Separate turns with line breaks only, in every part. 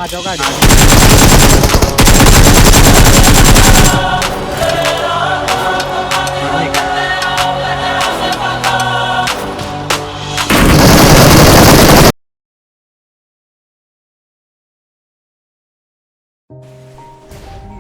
आ जाओ गाड़ी।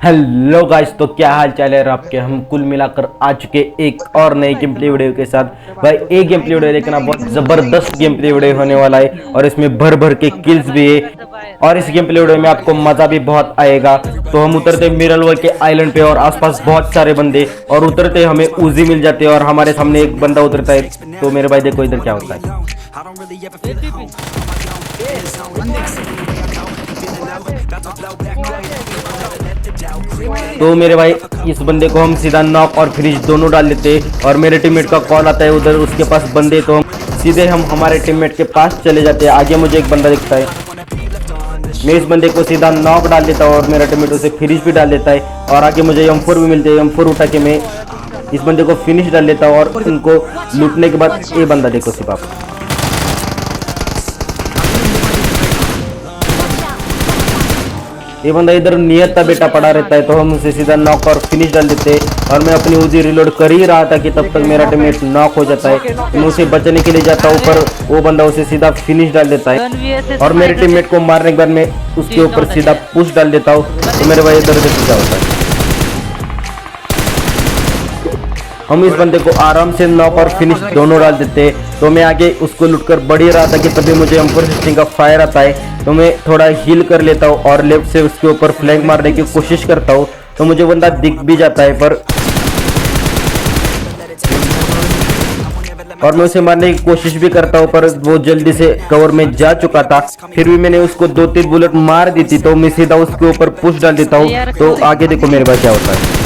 Hello guys, तो क्या हाल चाल है आपके। हम कुल मिलाकर आ चुके एक और नई गेम प्ले वीडियो के साथ। भाई एक गेम प्ले वीडियो देखना, बहुत जबरदस्त गेम प्ले वीडियो होने वाला है और इसमें भर भर के किल्स भी है और इस गेम प्ले वीडियो में आपको मजा भी बहुत आएगा। तो हम उतरते मिरल के आइलैंड पे और आसपास बहुत सारे बंदे और उतरते हमें उजी मिल जाते हैं और हमारे सामने एक बंदा उतरता है। तो मेरे भाई देखो इधर क्या होता है। तो मेरे भाई इस बंदे को हम सीधा नॉक और फ्रीज दोनों डाल लेते हैं और मेरे टीममेट का कॉल आता है उधर उसके पास बंदे, तो हम सीधे हमारे टीममेट के पास चले जाते हैं। आगे मुझे एक बंदा दिखता है, मैं इस बंदे को सीधा नॉक डाल देता हूँ और मेरा टीममेट उसे फिनिश भी डाल देता है और आगे मुझे M4 भी मिलते हैं। M4 उठा के मैं इस बंदे को फिनिश डाल देता हूँ और उनको लूटने के बाद ये बंदा देखो सिर्फ आप, ये बंदा इधर नियत का बेटा पड़ा रहता है। तो हम उसे सीधा नॉक और फिनिश डाल देते हैं और मैं अपनी उजी रिलोड कर ही रहा था कि तब तक मेरा टीममेट नॉक हो जाता है। मैं उसे बचने के लिए जाता हूँ पर वो बंदा उसे सीधा फिनिश डाल देता है और मेरे टीममेट को मारने के बाद मैं उसके ऊपर सीधा पुश डाल देता हूँ। तो मेरे भाई इधर देखो क्या होता है। हम इस बंदे को आराम से नॉक और फिनिश दोनों डाल देते हैं। तो मैं आगे उसको लुटकर बढ़ ही रहा था कि तभी मुझे M416 का फायर आता है। तो मैं थोड़ा हील कर लेता हूँ और लेफ्ट से उसके ऊपर फ्लैंक मारने की कोशिश करता हूँ। तो मुझे बंदा दिख भी जाता है पर और मैं उसे मारने की कोशिश भी करता हूँ पर वो जल्दी से कवर में जा चुका था। फिर भी मैंने उसको 2-3 बुलेट मार दी थी। तो मैं सीधा उसके ऊपर पुश डाल देता हूँ। तो आगे देखो मेरे पास क्या होता है।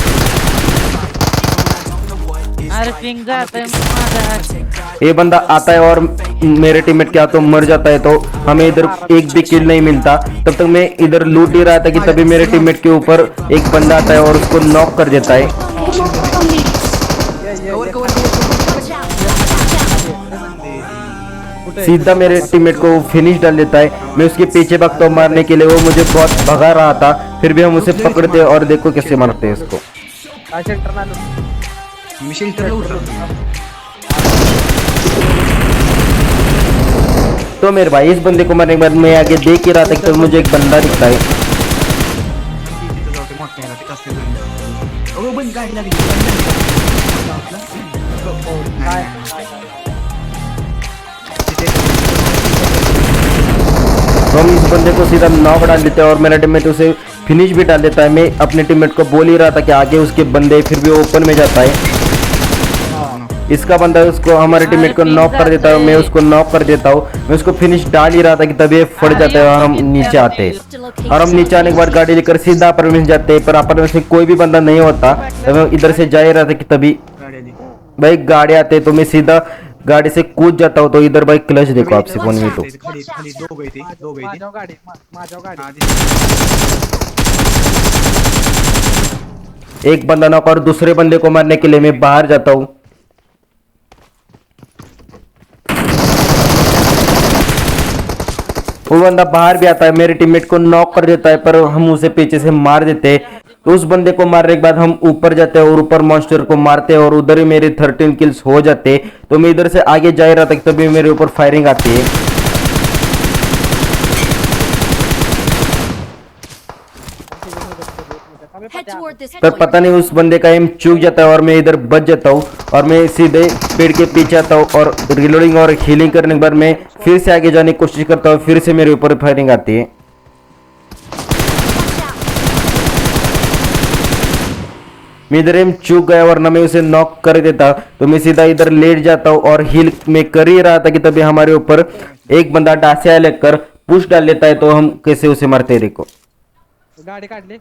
ये बंदा आता है और मेरे टीममेट क्या तो मर जाता है। तो हमें इधर एक भी किल नहीं मिलता। तब तक मैं इधर लूट ही रहा था कि तभी मेरे टीममेट के ऊपर एक बंदा आता है और उसको नॉक कर देता है। सीधा मेरे टीममेट को फिनिश डाल देता है। मैं उसके पीछे भागता हूँ मारने के लिए, वो मुझे बहुत भगा रहा था। फिर भी हम उसे पकड़ते हैं और देखो कैसे मारते हैं उसको। तो मेरे भाई इस बंदे को मारने के बाद मैं आगे देख ही रहा था कि तो मुझे एक बंदा दिखता है। तो हम इस बंदे को सीधा नॉक डाल देते हैं और मेरा टीममेट उसे फिनिश भी डाल देता है। मैं अपने टीममेट को बोल ही रहा था कि आगे उसके बंदे, फिर भी वो ओपन में जाता है। इसका बंदा उसको हमारे टीममेट को नॉक कर देता है, मैं उसको नॉक कर देता हूँ। मैं उसको फिनिश डाल ही रहा था कि तभी ये फट जाता है और हम नीचे आते हैं। और हम नीचे आने के बाद गाड़ी लेकर सीधा अपार्टमेंट जाते हैं पर अपार्टमेंट में कोई भी बंदा नहीं होता। तो मैं इधर से जा ही रहा था कि तभी भाई गाड़ी आते तो मैं सीधा गाड़ी से कूद जाता हूँ। तो इधर भाई क्लच देखो आपसे फोन में, तो एक बंदा नॉक और दूसरे बंदे को मारने के लिए मैं बाहर जाता हूँ। वो बंदा बाहर भी आता है, मेरे टीममेट को नॉक कर देता है पर हम उसे पीछे से मार देते हैं। तो उस बंदे को मारने के बाद हम ऊपर जाते हैं और ऊपर मॉन्स्टर को मारते हैं और उधर ही मेरे 13 किल्स हो जाते। तो मैं इधर से आगे जा रहा था कि तभी मेरे ऊपर फायरिंग आती है। पर पता नहीं उस बंदे का एम चूक जाता है और मैं इधर बच जाता हूँ और मैं सीधे पेड़ के पीछे आता हूँ और रिलोडिंग और हीलिंग करने के बाद मैं फिर से आगे जाने की कोशिश करता हूँ। फिर से मेरे ऊपर फायरिंग आती है। मैं इधर एम चूक गया वरना मैं उसे नॉक कर देता। तो मैं सीधा इधर लेट जाता हूँ और हील में कर ही रहा था कि तभी हमारे ऊपर एक बंदा डासिया लेकर पुश डाल लेता है। तो हम कैसे उसे मारते हैं देखो।
गाड़ी काट ले।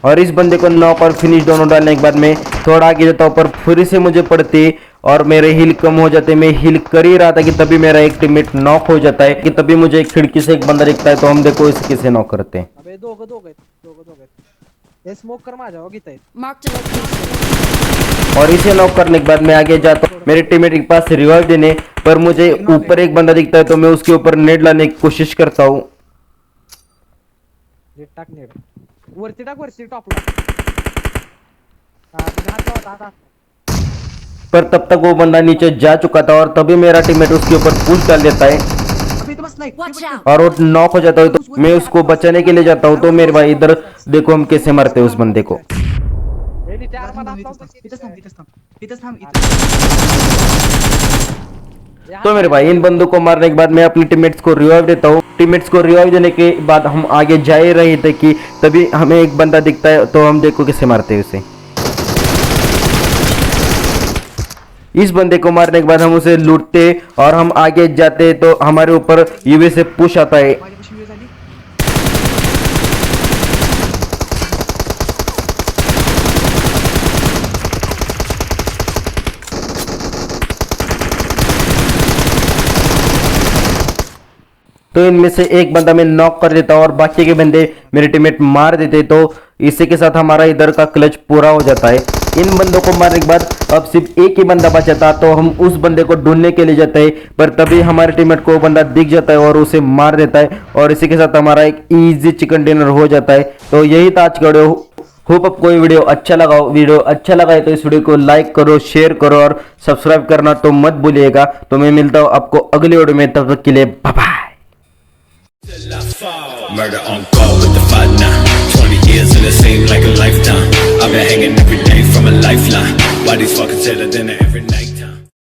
और इस बंदे को नॉक और फिनिश दोनों डालने के बाद मैं थोड़ा आगे जाता हूँ पर फिर से मुझे पड़ती और मेरे हील कम हो जाते। मैं हील कर ही रहा था कि तभी मेरा एक टीममेट नॉक हो जाता है कि तभी मुझे एक खिड़की से एक बंदा दिखता है। तो हम देखो इसे कैसे नॉक करते हैं।
अबे दो गए। हे स्मोक कर माझ्या हो गीता
Marked a location.
और इसे नॉक करने के बाद मैं आगे जाता हूँ मेरे टीममेट के पास रिवाइव देने, पर मुझे ऊपर एक बंदा दिखता है तो मैं उसके ऊपर नेट लाने की कोशिश करता हूँ।
नेट टाक नेट वरती टाक वरती टॉपला हां हात लाव हात
पर तब तक वो बंदा नीचे जा चुका था और तभी मेरा टीममेट उसके ऊपर पुश डाल देता है
अभी तो बस लाइक
Watch out.
और वो नॉक हो जाता है। तो मैं उसको बचाने के लिए जाता हूँ तो मेरे भाई इधर देखो हम कैसे मारते हैं उस बंदे को।
हे नी चार मध्ये
इथंच थांब
तो मेरे भाई इन बंदों को मारने के बाद मैं अपने टीममेट्स को रिवाइव देता हूँ। टीममेट्स को रिवाइव देने के बाद हम आगे जा ही रहे थे कि तभी हमें एक बंदा दिखता है तो हम देखो कैसे मारते हैं उसे। इस बंदे को मारने के बाद हम उसे लूटते और हम आगे जाते तो हमारे ऊपर यूवी से पुश आता है।
माझ्या कशी वेळ झाली
तो इनमें से एक बंदा मैं नॉक कर देता और बाकी के बंदे मेरे टीममेट मार देते तो इसी के साथ हमारा इधर का क्लच पूरा हो जाता है। इन बंदों को मारने के बाद अब सिर्फ एक ही बंदा बचा था तो हम उस बंदे को ढूंढने के लिए जाते हैं, पर तभी हमारे टीममेट को वो बंदा दिख जाता है और उसे मार देता है और इसी के साथ हमारा एक इजी चिकन डिनर हो जाता है। तो यही था आज का वीडियो। होप आपको ये वीडियो अच्छा लगा हो। वीडियो अच्छा लगा है तो इस वीडियो को लाइक करो, शेयर करो और सब्सक्राइब करना तो मत भूलिएगा। तो मैं मिलता हूँ आपको अगली वीडियो में, तब तक के लिए bye bye.
Murder on call with the fight now. 20 years and it seemed like a lifetime. I've been hanging every day from a lifeline. Why these fuckers tell it then every night?